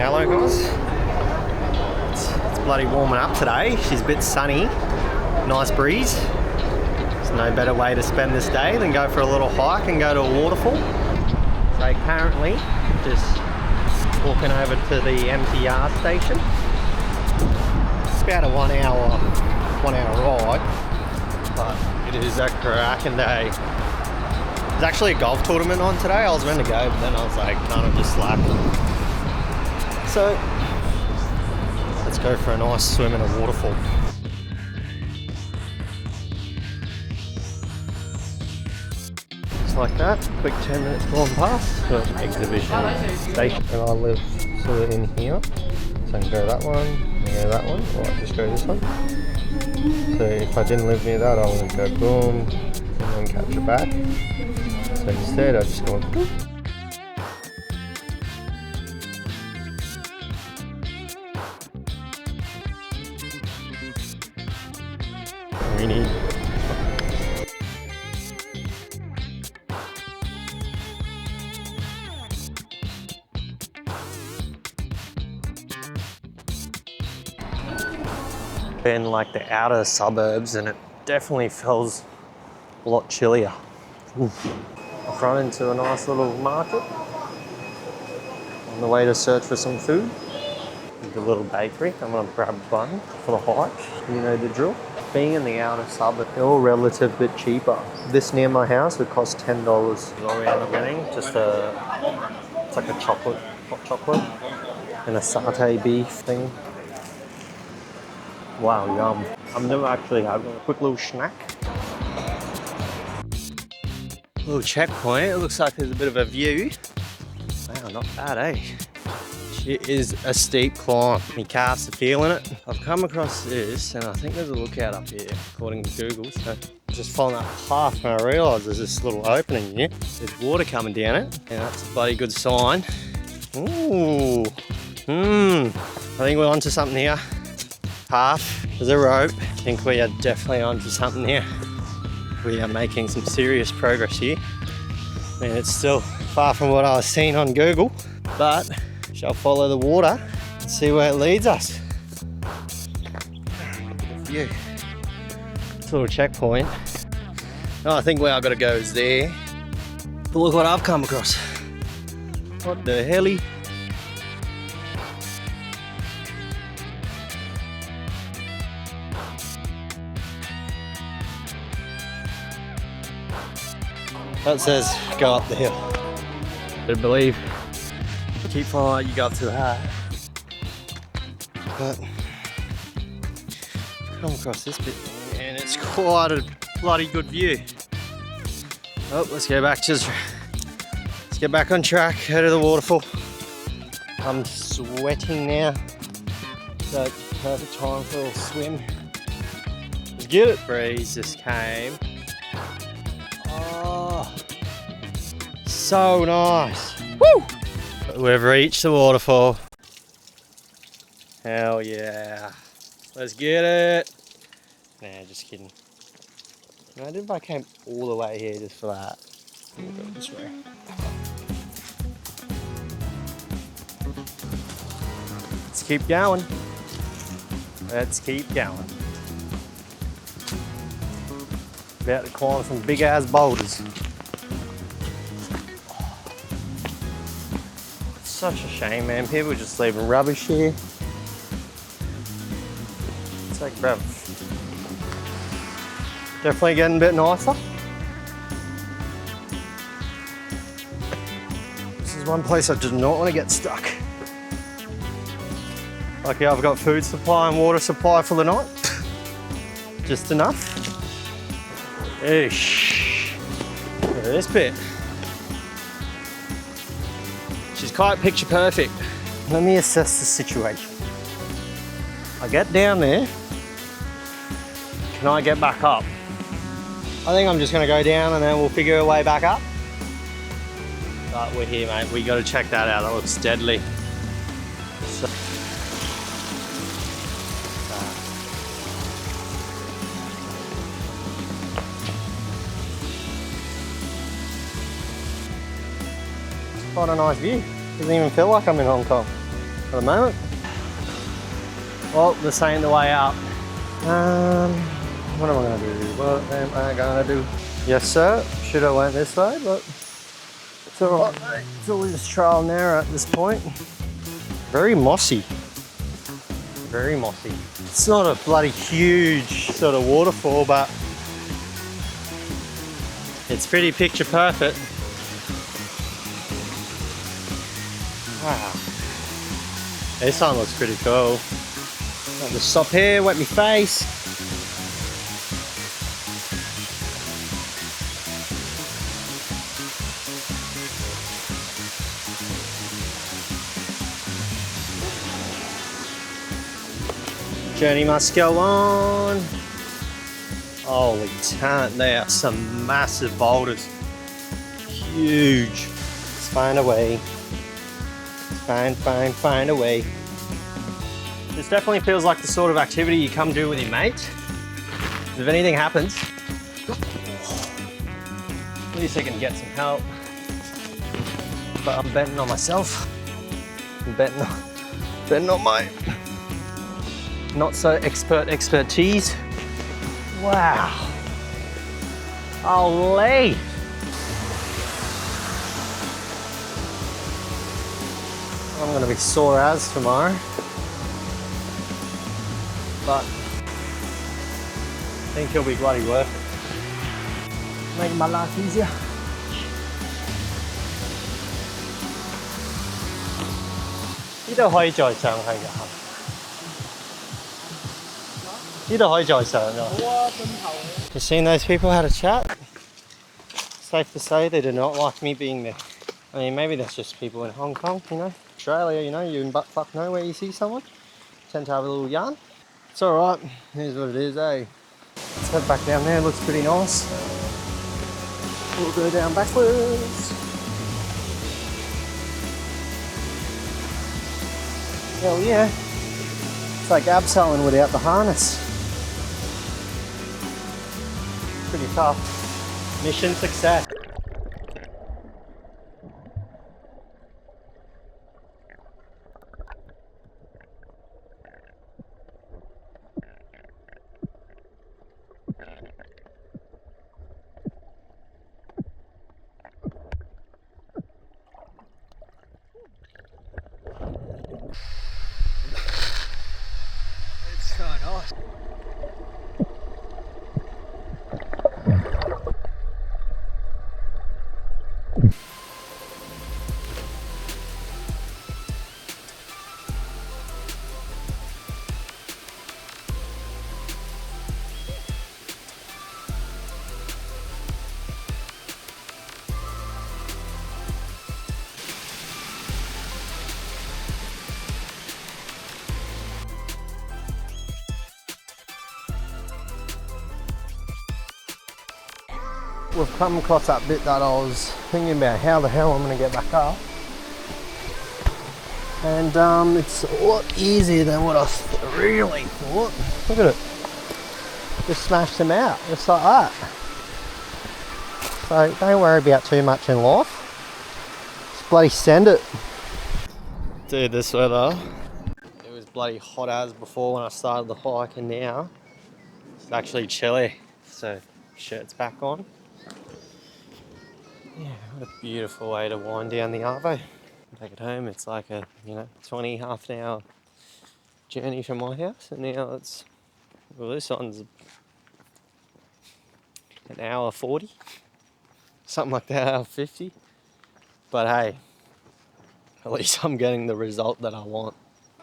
Hello guys. It's bloody warming up today. She's a bit sunny, nice breeze. There's no better way to spend this day than go for a little hike and go to a waterfall. So currently just walking over to the MTR station. It's about a one hour ride, but it is a cracking day. There's actually a golf tournament on today. I was meant to go, but then I was like, kind of just slack. So let's go for a nice swim in a waterfall. Just like that, quick 10 minutes gone past. Got an exhibition station, and I live sort of in here. So I can go that one, and go that one, or I just go this one. So if I didn't live near that, I would go boom, and then catch it back. So instead, I just go boom. We need in like the outer suburbs, and it definitely feels a lot chillier. Oof. I've run into a nice little market on the way to search for some food. The little bakery. I'm gonna grab a bun for the hike. You know the drill. Being in the outer suburb, they're all relative bit cheaper. This near my house would cost $10. What we end up getting, just it's like a chocolate, hot chocolate, and a satay beef thing. Wow, yum. I've never actually had a quick little snack. Little checkpoint, it looks like there's a bit of a view. Wow, not bad, eh? It is a steep climb. My calves are feeling it. I've come across this, and I think there's a lookout up here, according to Google. So just following that path, and I realised there's this little opening here. There's water coming down it, and that's a bloody good sign. Ooh, I think we're onto something here. Path, there's a rope. I think we are definitely onto something here. We are making some serious progress here. I mean, it's still far from what I was seeing on Google, but shall follow the water and see where it leads us. View. This little checkpoint. Oh, I think where I've got to go is there. But look what I've come across. What the helly? That says go up the hill. I believe. Keep following, you go up to the high. But come across this bit, and it's quite a bloody good view. Oh, let's get back on track, go to the waterfall. I'm sweating now, so it's perfect time for a little swim. Let's get it. Breeze just came. Oh, so nice. Woo! We've reached the waterfall. Hell yeah. Let's get it. Nah, just kidding. Imagine if I came all the way here just for that. We'll go this way. Let's keep going. Let's keep going. About to climb some big ass boulders. Such a shame, man. People are just leaving rubbish here. It's like, bruv. Definitely getting a bit nicer. This is one place I do not want to get stuck. Lucky I've got food supply and water supply for the night. Just enough. Eesh. Look at this bit. She's quite picture perfect. Let me assess the situation. I get down there. Can I get back up? I think I'm just gonna go down and then we'll figure a way back up. But we're here, mate. We gotta check that out. That looks deadly. So, quite a nice view. Doesn't even feel like I'm in Hong Kong. for the moment. Well, this ain't the way out. What am I gonna do? What am I gonna do? Yes, sir. Should have went this way, but it's alright, mate. It's always just trial and error at this point. Very mossy. Very mossy. It's not a bloody huge sort of waterfall, but it's pretty picture perfect. Wow. This one looks pretty cool. I'll just stop here, wet my face. Journey must go on. Holy tant, they are some massive boulders. Huge. Let's find a way. Find a way. This definitely feels like the sort of activity you come do with your mates. If anything happens, at least I can get some help. But I'm betting on myself. I'm betting on my not so expertise. Wow. Holy. I'm gonna be sore as tomorrow. But I think it'll be bloody worth it. Making my life easier. This度可以再上去㗎。呢度可以再上㗎。好啊，盡頭。You seen those people had a chat? Safe to say they do not like me being there. I mean, maybe that's just people in Hong Kong, you know. Australia, you know, you in butt-fuck nowhere you see someone. Tend to have a little yarn. It's alright, here's what it is, eh? Let's head back down there, looks pretty nice. We'll go down backwards. Hell yeah. It's like abseiling without the harness. Pretty tough. Mission success. It's so nice. We've come across that bit that I was thinking about how the hell I'm going to get back up. And it's a lot easier than what I really thought. Look at it. Just smashed them out, just like that. So don't worry about too much in life. Just bloody send it. Dude, this weather, it was bloody hot as before when I started the hike, and now it's actually chilly. So shirt's back on. Yeah, what a beautiful way to wind down the Arvo. Take it home. It's like a, you know, half an hour journey from my house, and now it's, well, this one's an hour 40, something like that, hour 50. But hey, at least I'm getting the result that I want.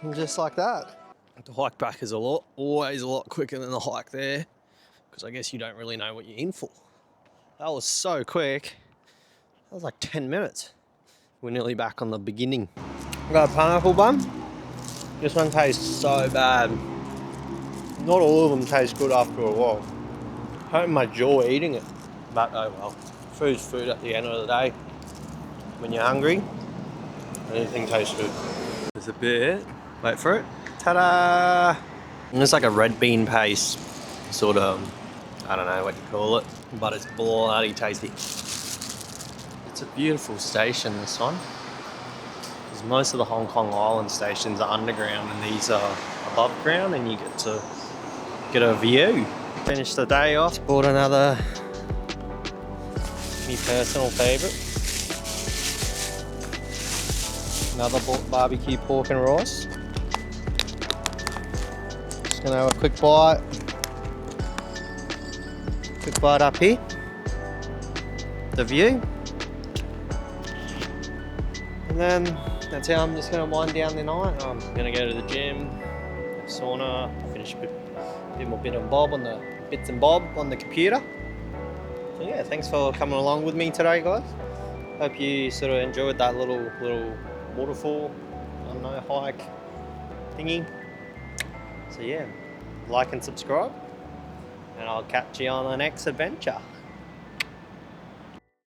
And just like that. The hike back is always a lot quicker than the hike there, because I guess you don't really know what you're in for. That was so quick. That was like 10 minutes. We're nearly back on the beginning. I got a pineapple bun. This one tastes so bad. Not all of them taste good after a while. Hurting my jaw eating it. But oh well. Food's food at the end of the day. When you're hungry, anything tastes good. There's a bit. Wait for it. Ta-da! And it's like a red bean paste. Sort of, I don't know what you call it. But it's bloody tasty. It's a beautiful station, this one. There's most of the Hong Kong Island stations are underground and these are above ground, and you get to get a view. Finished the day off, bought another me personal favourite. Another barbecue pork and rice. Just gonna have a quick bite. Quick bite up here. The view. And then that's how I'm just gonna wind down the night. I'm gonna go to the gym, sauna, finish a bit more bit and bob on the bits and bob on the computer. So yeah, thanks for coming along with me today, guys. Hope you sort of enjoyed that little waterfall, I don't know, hike thingy. So yeah, like and subscribe, and I'll catch you on the next adventure.